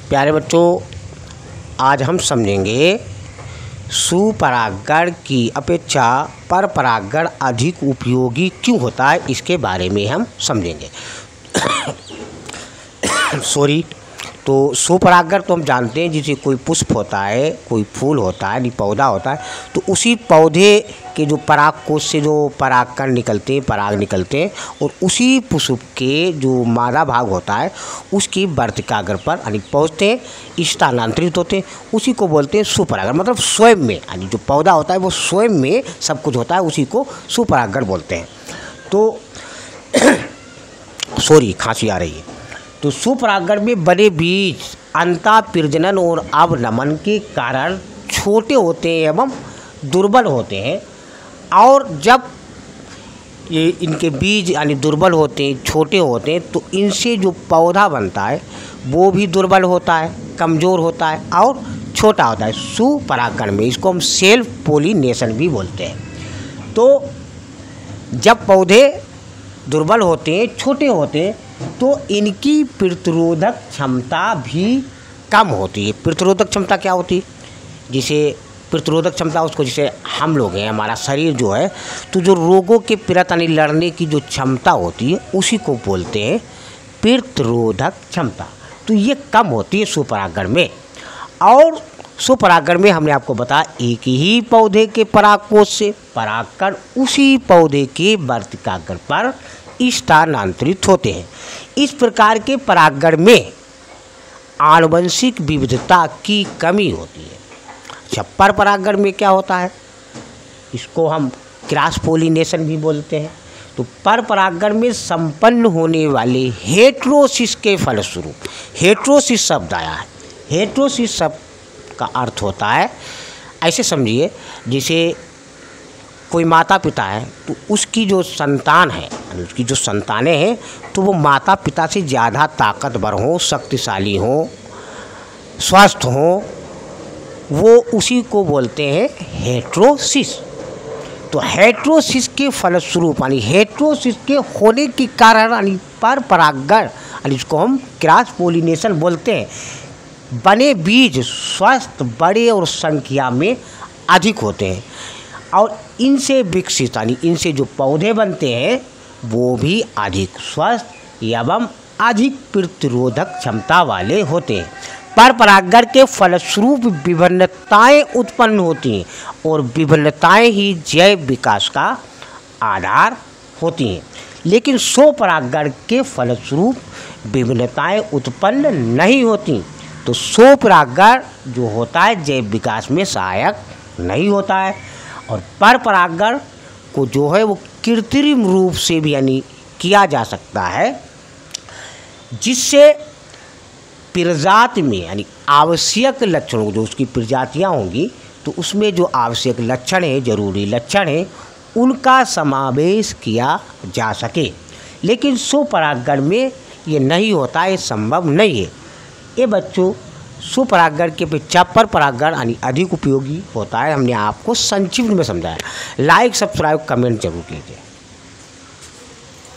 प्यारे बच्चों, आज हम समझेंगे सुपरागण की अपेक्षा परपरागण अधिक उपयोगी क्यों होता है, इसके बारे में हम समझेंगे। तो सुपरागण तो हम जानते हैं, जैसे कोई पुष्प होता है, कोई फूल होता है, पौधा होता है, तो उसी पौधे के जो पराग कोश से जो परागकण निकलते हैं, पराग निकलते हैं, और उसी पुष्प के जो मादा भाग होता है उसकी वर्तिकाग्र पर यानी पहुँचते हैं, स्थानांतरित होते हैं, उसी को बोलते हैं सुपरागण। मतलब स्वयं में, यानी जो पौधा होता है वो स्वयं में सब कुछ होता है, उसी को सुपरागण बोलते हैं। तो खांसी आ रही है। तो सुपरागण में बने बीज अंतःप्रजनन और अवनमन के कारण छोटे होते हैं एवं दुर्बल होते हैं, और जब ये इनके बीज यानी दुर्बल होते हैं, छोटे होते हैं, तो इनसे जो पौधा बनता है वो भी दुर्बल होता है, कमज़ोर होता है और छोटा होता है। सुपरागण में इसको हम सेल्फ पोलिनेशन भी बोलते हैं। तो जब पौधे दुर्बल होते हैं, छोटे होते हैं, तो इनकी प्रतिरोधक क्षमता भी कम होती है। प्रतिरोधक क्षमता क्या होती है? जिसे प्रतिरोधक क्षमता उसको, जैसे हम लोग हैं, हमारा शरीर जो है, तो जो रोगों के प्रति लड़ने की जो क्षमता होती है उसी को बोलते हैं प्रतिरोधक क्षमता। तो ये कम होती है सुपरागण में। और सुपरागण में हमने आपको बताया, एक ही पौधे के परागकोश से परागकण उसी पौधे के वर्तिकाग्र पर स्थानांतरित होते हैं। इस प्रकार के परागण में आनुवंशिक विविधता की कमी होती है। अच्छा, परपरागण में क्या होता है? इसको हम क्रॉस पोलिनेशन भी बोलते हैं। तो परपरागण में संपन्न होने वाले हेटेरोसिस के फलस्वरूप, हेटेरोसिस शब्द आया है। हेटेरोसिस शब्द का अर्थ होता है, ऐसे समझिए, जैसे कोई माता पिता है तो उसकी जो संतान है, उसकी जो संतानें हैं, तो वो माता पिता से ज़्यादा ताकतवर हों, शक्तिशाली हों, स्वस्थ हों, वो उसी को बोलते हैं हेटेरोसिस। तो हेटेरोसिस के फलस्वरूप यानी हेटेरोसिस के होने के कारण यानी परपरागण, यानी इसको हम क्रॉस पोलिनेशन बोलते हैं, बने बीज स्वस्थ, बड़े और संख्या में अधिक होते हैं, और इनसे विकसित यानी इनसे जो पौधे बनते हैं वो भी अधिक स्वस्थ एवं अधिक प्रतिरोधक क्षमता वाले होते हैं। परपरागण के फलस्वरूप विभिन्नताएं उत्पन्न होती हैं, और विभिन्नताएं ही जैव विकास का आधार होती हैं। लेकिन स्वपरागण के फलस्वरूप विभिन्नताएं उत्पन्न नहीं होती। तो स्वपरागण जो होता है जैव विकास में सहायक नहीं होता है, और परपरागण को जो है वो कृत्रिम रूप से भी यानी किया जा सकता है, जिससे प्रजाति में यानी आवश्यक लक्षणों, जो उसकी प्रजातियां होंगी तो उसमें जो आवश्यक लक्षण है, जरूरी लक्षण है, उनका समावेश किया जा सके। लेकिन स्वपरागण में ये नहीं होता, ये संभव नहीं है। ये बच्चों, सुपरागण के अपेक्षा परपरागण यानी अधिक उपयोगी होता है। हमने आपको संक्षिप्त में समझाया। लाइक, सब्सक्राइब, कमेंट जरूर कीजिए।